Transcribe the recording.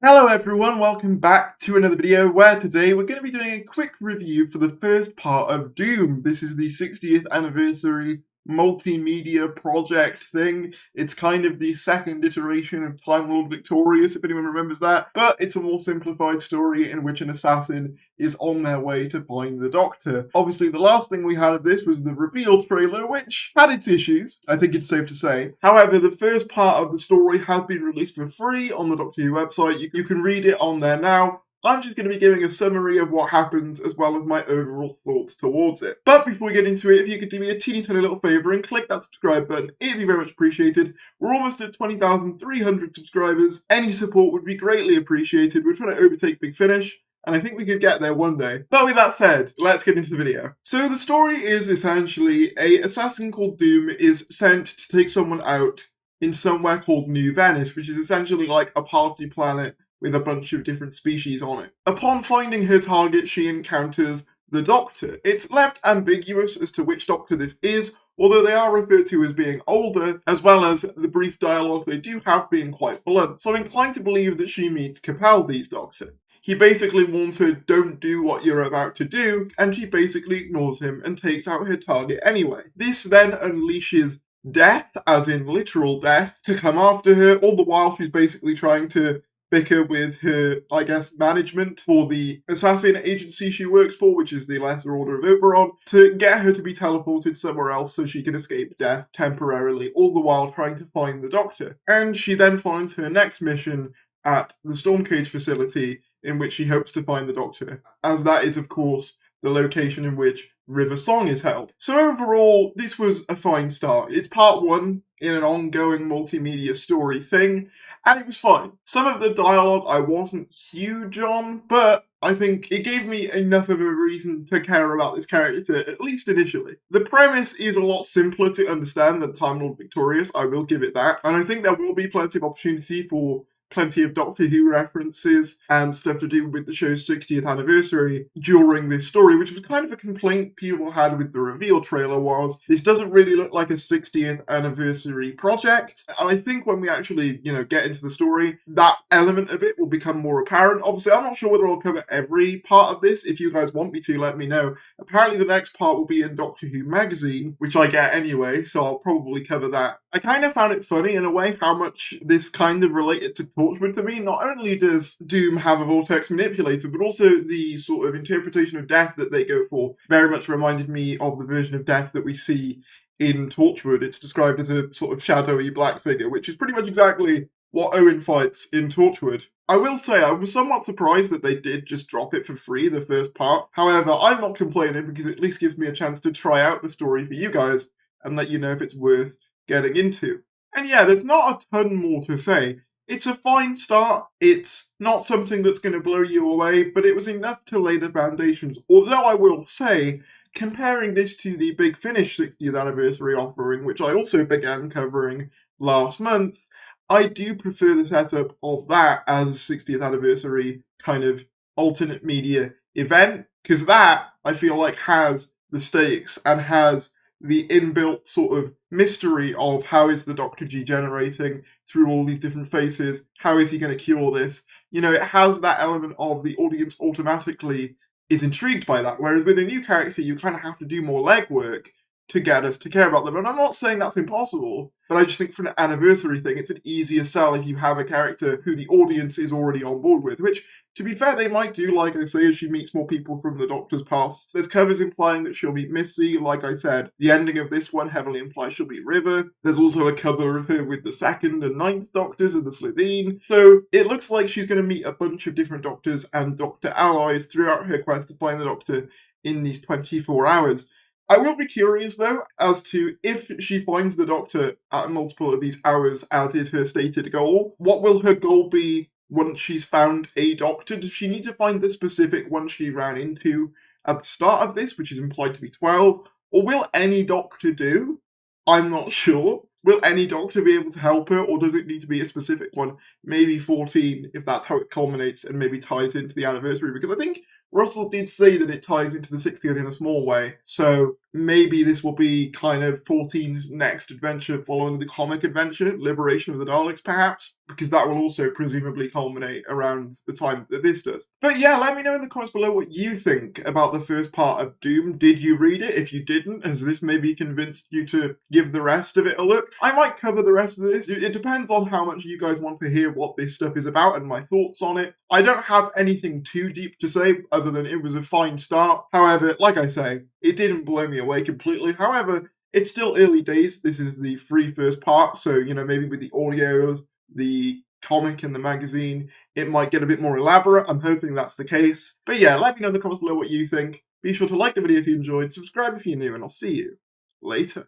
Hello everyone, welcome back to another video where today we're going to be doing a quick review for the first part of Doom. This is the 60th anniversary multimedia project thing. It's kind of the second iteration of Time Lord Victorious, if anyone remembers that, but it's a more simplified story in which an assassin is on their way to find the Doctor. Obviously, the last thing we had of this was the reveal trailer, which had its issues, I think it's safe to say. However, the first part of the story has been released for free on the Doctor Who website. You can read it on there now. I'm just going to be giving a summary of what happens as well as my overall thoughts towards it. But before we get into it, if you could do me a teeny tiny little favour and click that subscribe button, it'd be very much appreciated. We're almost at 20,300 subscribers. Any support would be greatly appreciated. We're trying to overtake Big Finish, and I think we could get there one day. But with that said, let's get into the video. So the story is essentially an assassin called Doom is sent to take someone out in somewhere called New Venice, which is essentially like a party planet with a bunch of different species on it. Upon finding her target, she encounters the Doctor. It's left ambiguous as to which Doctor this is, although they are referred to as being older, as well as the brief dialogue they do have being quite blunt. So I'm inclined to believe that she meets Capaldi's Doctor. He basically warns her, don't do what you're about to do, and she basically ignores him and takes out her target anyway. This then unleashes death, as in literal death, to come after her, all the while she's basically trying to bicker with her, I guess, management for the assassin agency she works for, which is the Lesser Order of Oberon, to get her to be teleported somewhere else so she can escape death temporarily, all the while trying to find the Doctor. And she then finds her next mission at the Stormcage facility, in which she hopes to find the Doctor, as that is, of course, the location in which River Song is held. So overall, this was a fine start. It's part one in an ongoing multimedia story thing, and it was fine. Some of the dialogue I wasn't huge on, but I think it gave me enough of a reason to care about this character, at least initially. The premise is a lot simpler to understand than Time Lord Victorious, I will give it that, and I think there will be plenty of opportunity for plenty of Doctor Who references and stuff to do with the show's 60th anniversary during this story, which was kind of a complaint people had with the reveal trailer was, this doesn't really look like a 60th anniversary project. And I think when we actually, get into the story, that element of it will become more apparent. Obviously, I'm not sure whether I'll cover every part of this. If you guys want me to, let me know. Apparently the next part will be in Doctor Who magazine, which I get anyway, so I'll probably cover that. I kind of found it funny in a way how much this kind of related to Torchwood to me. Not only does Doom have a vortex manipulator, but also the sort of interpretation of death that they go for very much reminded me of the version of death that we see in Torchwood. It's described as a sort of shadowy black figure, which is pretty much exactly what Owen fights in Torchwood. I will say I was somewhat surprised that they did just drop it for free, the first part. However, I'm not complaining because it at least gives me a chance to try out the story for you guys and let you know if it's worth getting into. And yeah, there's not a ton more to say. It's a fine start. It's not something that's going to blow you away, but it was enough to lay the foundations. Although I will say, comparing this to the Big Finish 60th anniversary offering, which I also began covering last month, I do prefer the setup of that as a 60th anniversary kind of alternate media event, because that, I feel like, has the stakes and has the inbuilt sort of mystery of how is the Doctor degenerating through all these different phases, how is he going to cure this? It has that element of the audience automatically is intrigued by that, whereas with a new character you kind of have to do more legwork to get us to care about them. And I'm not saying that's impossible, but I just think for an anniversary thing, it's an easier sell if you have a character who the audience is already on board with, which, to be fair, they might do, like I say, as she meets more people from the Doctor's past. There's covers implying that she'll meet Missy, like I said. The ending of this one heavily implies she'll meet River. There's also a cover of her with the 2nd and 9th Doctors of the Slitheen. So it looks like she's going to meet a bunch of different Doctors and Doctor allies throughout her quest to find the Doctor in these 24 hours. I will be curious, though, as to if she finds the Doctor at multiple of these hours, as is her stated goal. What will her goal be once she's found a Doctor? Does she need to find the specific one she ran into at the start of this, which is implied to be 12? Or will any Doctor do? I'm not sure. Will any Doctor be able to help her, or does it need to be a specific one? Maybe 14, if that's how it culminates and maybe ties into the anniversary, because I think Russell did say that it ties into the 60th in a small way, so maybe this will be kind of 14's next adventure following the comic adventure, Liberation of the Daleks, perhaps, because that will also presumably culminate around the time that this does. But yeah, let me know in the comments below what you think about the first part of Doom. Did you read it? If you didn't, has this maybe convinced you to give the rest of it a look? I might cover the rest of this. It depends on how much you guys want to hear what this stuff is about and my thoughts on it. I don't have anything too deep to say other than it was a fine start. However, like I say, it didn't blow me away completely. However, it's still early days. This is the free first part, so, you know, maybe with the audios, the comic and the magazine, it might get a bit more elaborate. I'm hoping that's the case. But yeah, let me know in the comments below what you think. Be sure to like the video if you enjoyed, subscribe if you're new, and I'll see you later.